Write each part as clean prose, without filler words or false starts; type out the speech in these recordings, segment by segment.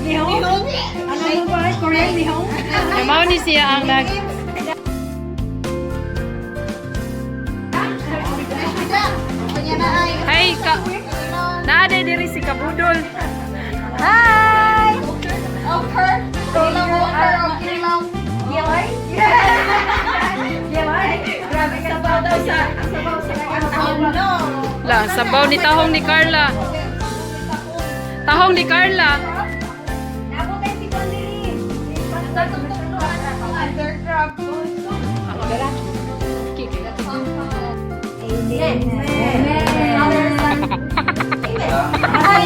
Nihong? Ano ba? Korean nihong? Kamao ni siya ang nag... Hi! Naade diri si Kabudol. Hi! Okay. Okay lang. Gilay? Gilay? Grabe ka sabaw daw sa... La, sabaw ni tahong ni Carla. Tahong ni Carla.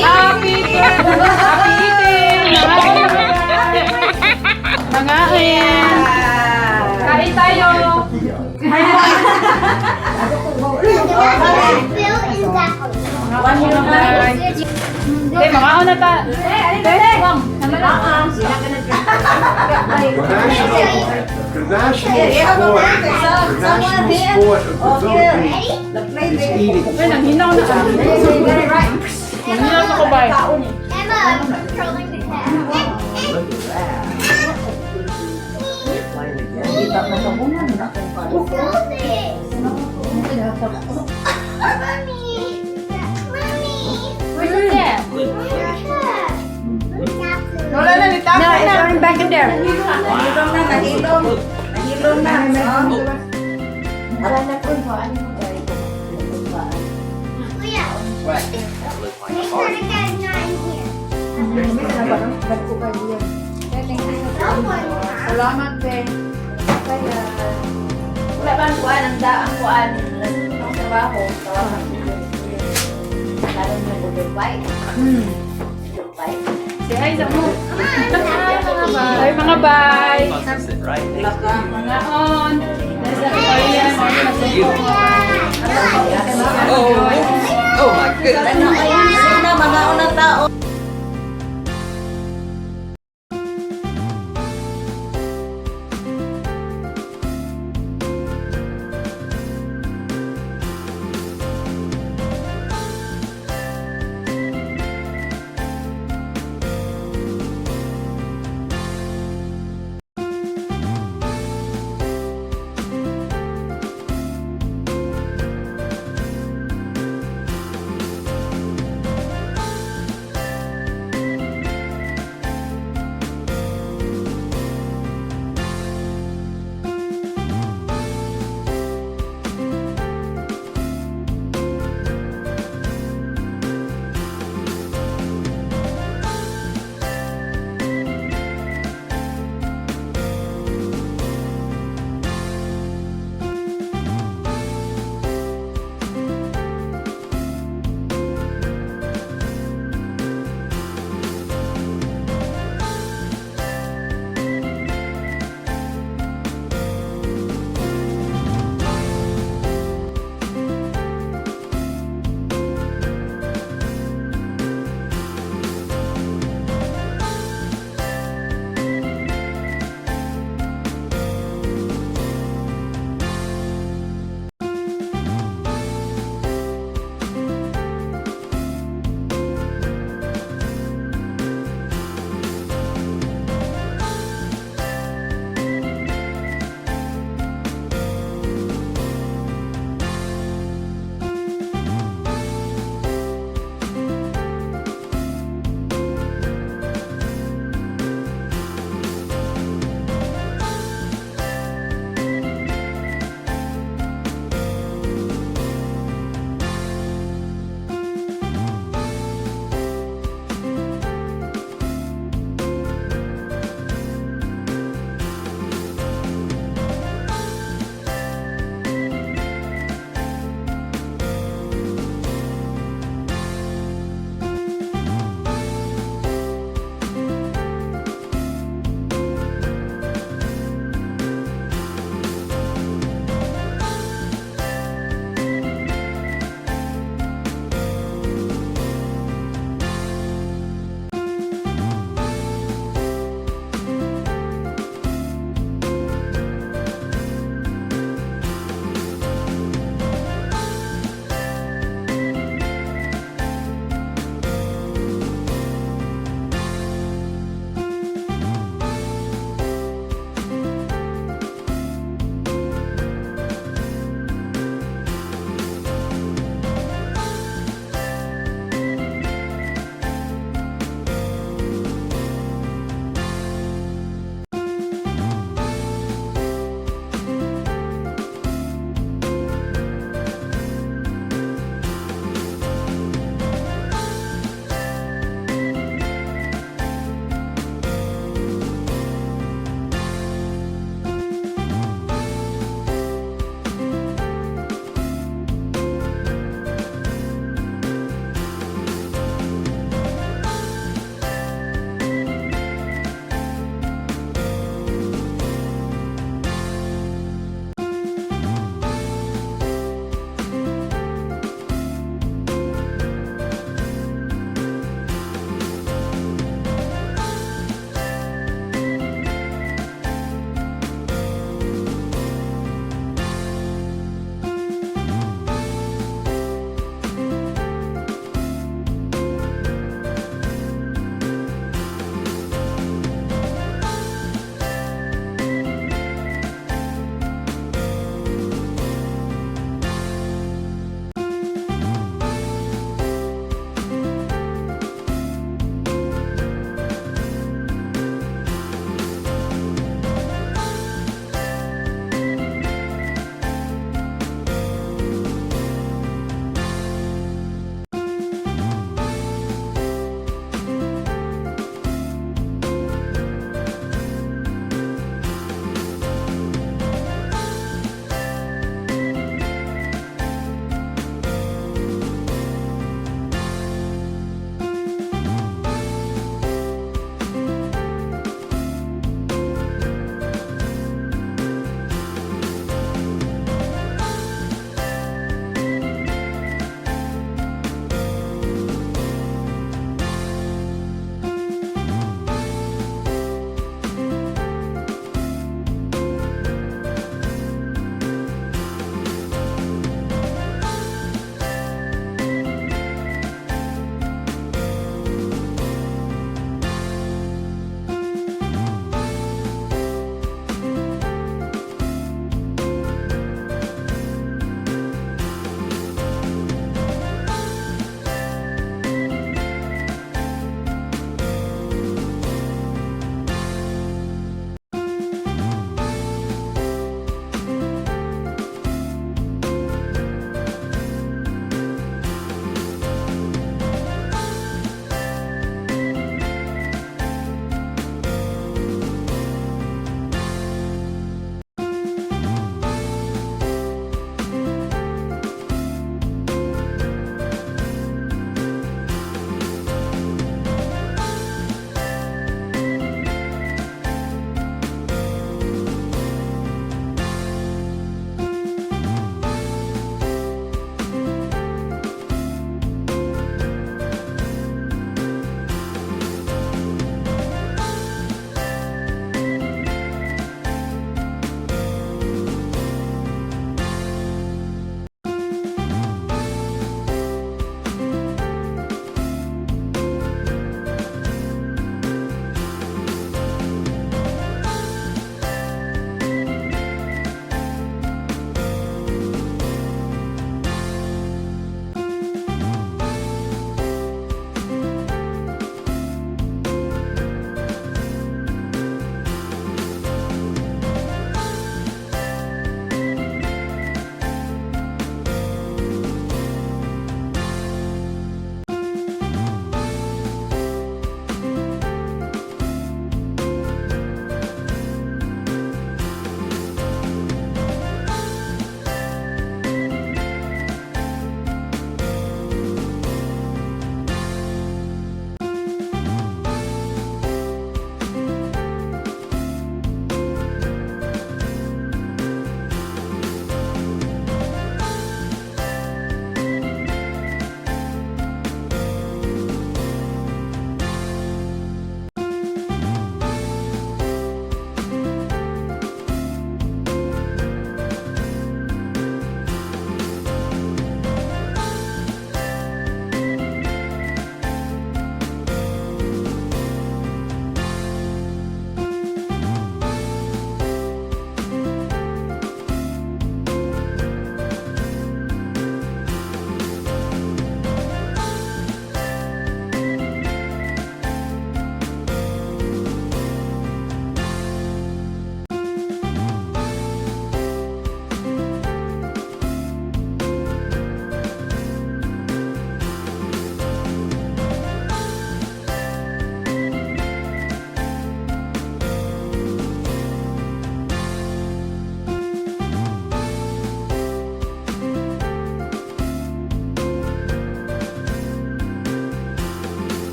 Happy eating! Mangaon! Kain tayo! Mangaon na ta! The national sport of the Philippines is eating. Ay, nanghinaw na ka. Nanghinaw na ko ba? Emma, controlling the cat. Mommy! Where's the cat? Where's your cat? Wala na, nitapon na. No, it's back in there. Nahilong na, nahilong. Nahilong na. Wala na po po. Ano mo tayo? Oh yeah. Make sure the cat's not in here. Salamat, Ben. Kaya, wala ba ang kuhaan? Ang daang kuhaan. Ang trabaho. Tawagan ko. Lalo na po, Dubai. Dubai. Say hi sa mo. Hi mga bay. Mangaon. Nasa Korean. Oh my goodness. Sino, mga unang tao.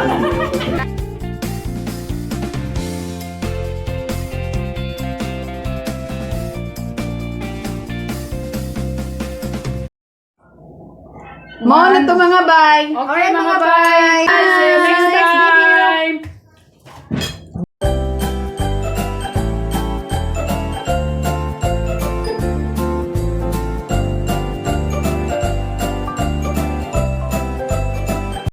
Mo na to mga bay. Okay, mga bay. See you next time.